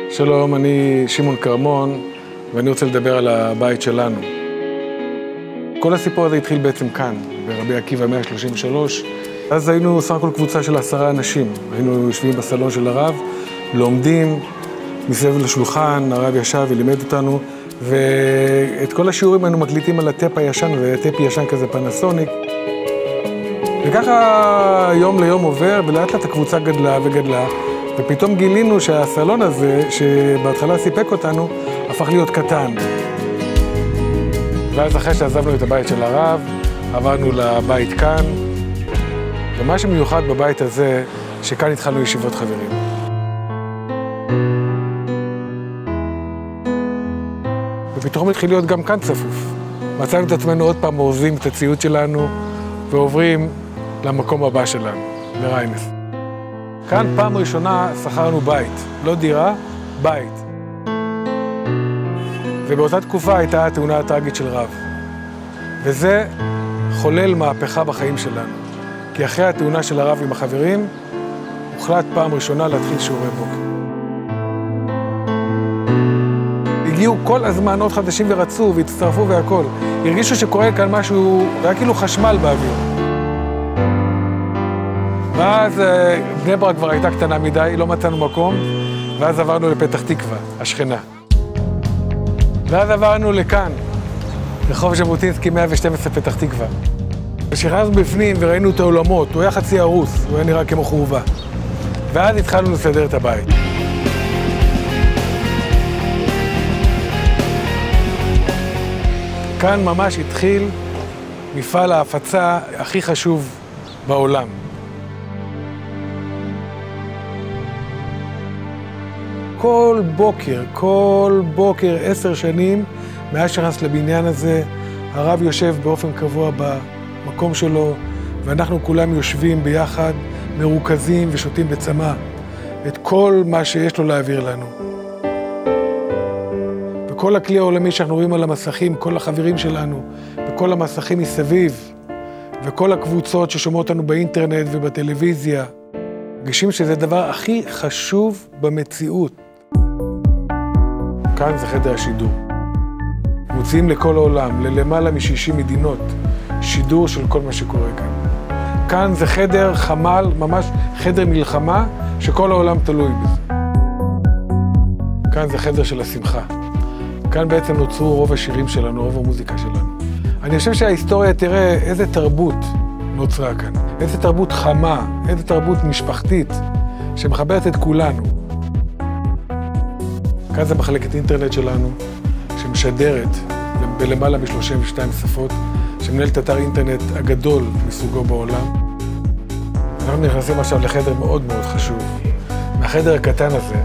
שלום, אני שמעון קרמון, ואני רוצה לדבר על הבית שלנו. כל הסיפור הזה התחיל בעצם כאן, ברבי עקיבא 133. אז היינו סך הכל קבוצה של 10 אנשים. היינו יושבים בסלון של הרב, לומדים, מסביב לשולחן, הרב ישב ולימד אותנו, ואת כל השיעורים היינו מקליטים על הטפ הישן, וטפ ישן כזה פנסוניק. וככה יום ליום עובר, ולאט לאט הקבוצה גדלה וגדלה, ופתאום גילינו שהסלון הזה, שבהתחלה סיפק אותנו, הפך להיות קטן. ואז אחרי שעזבנו את הבית של הרב, עברנו לבית כאן, ומה שמיוחד בבית הזה, שכאן התחלנו ישיבות חברים. ופתאום התחיל להיות גם כאן צפוף. מצאנו את עצמנו עוד פעם עוזבים את הציוד שלנו, ועוברים למקום הבא שלנו, לריינס. כאן פעם ראשונה שכרנו בית, לא דירה, בית. ובאותה תקופה הייתה התאונה הטרגית של רב. וזה חולל מהפכה בחיים שלנו. כי אחרי התאונה של הרב עם החברים, הוחלט פעם ראשונה להתחיל שיעורי בוקר. הגיעו כל הזמן עוד חדשים ורצו והצטרפו והכל. הרגישו שקורה כאן משהו, היה כאילו חשמל באוויר. ואז בני ברק כבר הייתה קטנה מדי, לא מצאנו מקום, ואז עברנו לפתח תקווה, השכנה. ואז עברנו לכאן, רחוב ז'בוטינסקי 112 פתח תקווה. כשנכנסנו בפנים וראינו את העולמות, הוא היה חצי הרוס, הוא היה נראה כמו חורבה. ואז התחלנו לסדר את הבית. כאן ממש התחיל מפעל ההפצה הכי חשוב בעולם. כל בוקר 10 שנים, מאז שנכנס לבניין הזה, הרב יושב באופן קבוע במקום שלו, ואנחנו כולם יושבים ביחד, מרוכזים ושותים בצמא את כל מה שיש לו להעביר לנו. וכל הכלי העולמי שאנחנו רואים על המסכים, כל החברים שלנו, וכל המסכים מסביב, וכל הקבוצות ששומעות אותנו באינטרנט ובטלוויזיה, מרגישים שזה הדבר הכי חשוב במציאות. כאן זה חדר השידור. מוציאים לכל העולם, ללמעלה מ-60 מדינות, שידור של כל מה שקורה כאן. כאן זה חדר חמ"ל, ממש חדר מלחמה, שכל העולם תלוי בזה. כאן זה חדר של השמחה. כאן בעצם נוצרו רוב השירים שלנו, רוב המוזיקה שלנו. אני חושב שההיסטוריה תראה איזה תרבות נוצרה כאן. איזה תרבות חמה, איזה תרבות משפחתית, שמחברת את כולנו. כאן זה מחלקת אינטרנט שלנו, שמשדרת בלמעלה מ-32 שפות, שמנהל את אתר אינטרנט הגדול מסוגו בעולם. אנחנו נכנסים עכשיו לחדר מאוד מאוד חשוב. מהחדר הקטן הזה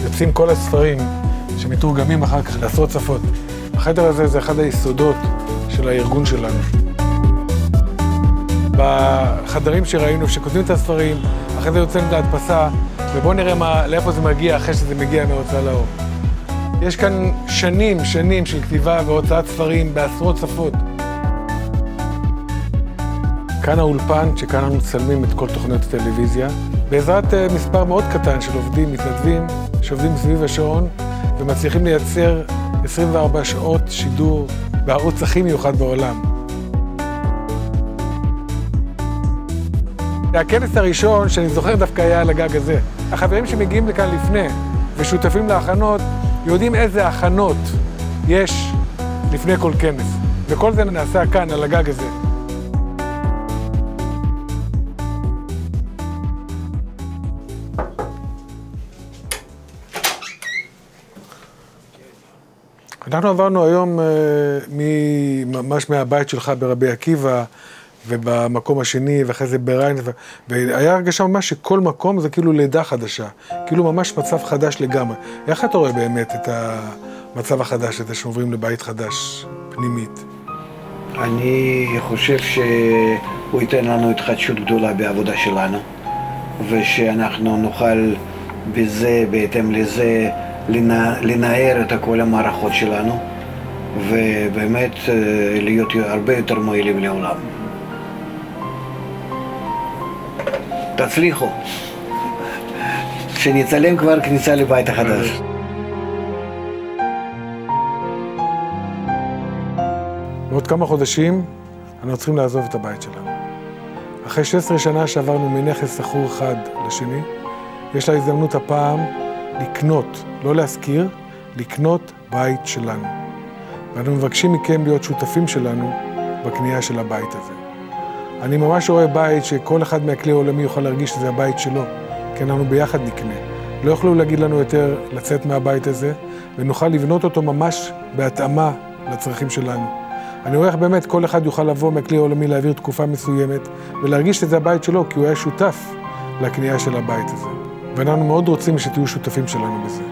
יוצאים כל הספרים שמתורגמים אחר כך לעשרות שפות. החדר הזה זה אחד היסודות של הארגון שלנו. בחדרים שראינו שכותבים את הספרים, אחרי זה יוצאים להדפסה, ובואו נראה לאיפה זה מגיע אחרי שזה מגיע מההוצאה לאור. יש כאן שנים של כתיבה והוצאת ספרים בעשרות שפות. כאן האולפן, שכאן אנחנו מצלמים את כל תוכניות הטלוויזיה, בעזרת מספר מאוד קטן של עובדים, מתנדבים, שעובדים סביב השעון, ומצליחים לייצר 24 שעות שידור בערוץ הכי מיוחד בעולם. הכנס הראשון שאני זוכר דווקא היה על הגג הזה. החברים שמגיעים לכאן לפני ושותפים להכנות, יודעים איזה הכנות יש לפני כל כנס. וכל זה נעשה כאן, על הגג הזה. אנחנו עברנו היום ממש מהבית שלך ברבי עקיבא, ובמקום השני, ואחרי זה בריינס, והיה הרגשה ממש שכל מקום זה כאילו לידה חדשה, כאילו ממש מצב חדש לגמרי. איך אתה רואה באמת את המצב החדש הזה שעוברים לבית חדש, פנימית? אני חושב שהוא ייתן לנו התחדשות גדולה בעבודה שלנו, ושאנחנו נוכל בזה, בהתאם לזה, לנער את כל המערכות שלנו, ובאמת להיות הרבה יותר מועילים לעולם. תצליחו. שנצלם כבר כניסה לבית החדש. בעוד כמה חודשים אנחנו צריכים לעזוב את הבית שלנו. אחרי 16 שנה שעברנו מנכס שכור אחד לשני, יש לה הזדמנות הפעם לקנות, לא להשכיר, לקנות בית שלנו. ואנו מבקשים מכם להיות שותפים שלנו בקנייה של הבית הזה. אני ממש רואה בית שכל אחד מהכלי העולמי יוכל להרגיש שזה הבית שלו, כי אנחנו ביחד נקנה. לא יוכלו להגיד לנו יותר לצאת מהבית הזה, ונוכל לבנות אותו ממש בהתאמה לצרכים שלנו. אני רואה איך באמת כל אחד יוכל לבוא מהכלי העולמי להעביר תקופה מסוימת, ולהרגיש שזה הבית שלו, כי הוא היה שותף לקנייה של הבית הזה. ואנחנו מאוד רוצים שתהיו שותפים שלנו בזה.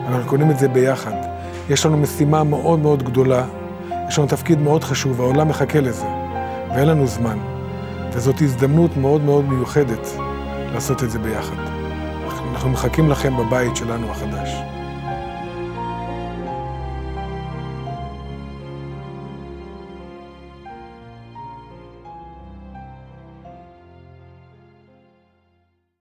אנחנו קונים את זה ביחד. יש לנו משימה מאוד מאוד גדולה, יש לנו תפקיד מאוד חשוב, העולם מחכה לזה, ואין לנו זמן. וזאת הזדמנות מאוד מאוד מיוחדת לעשות את זה ביחד. אנחנו מחכים לכם בבית שלנו החדש.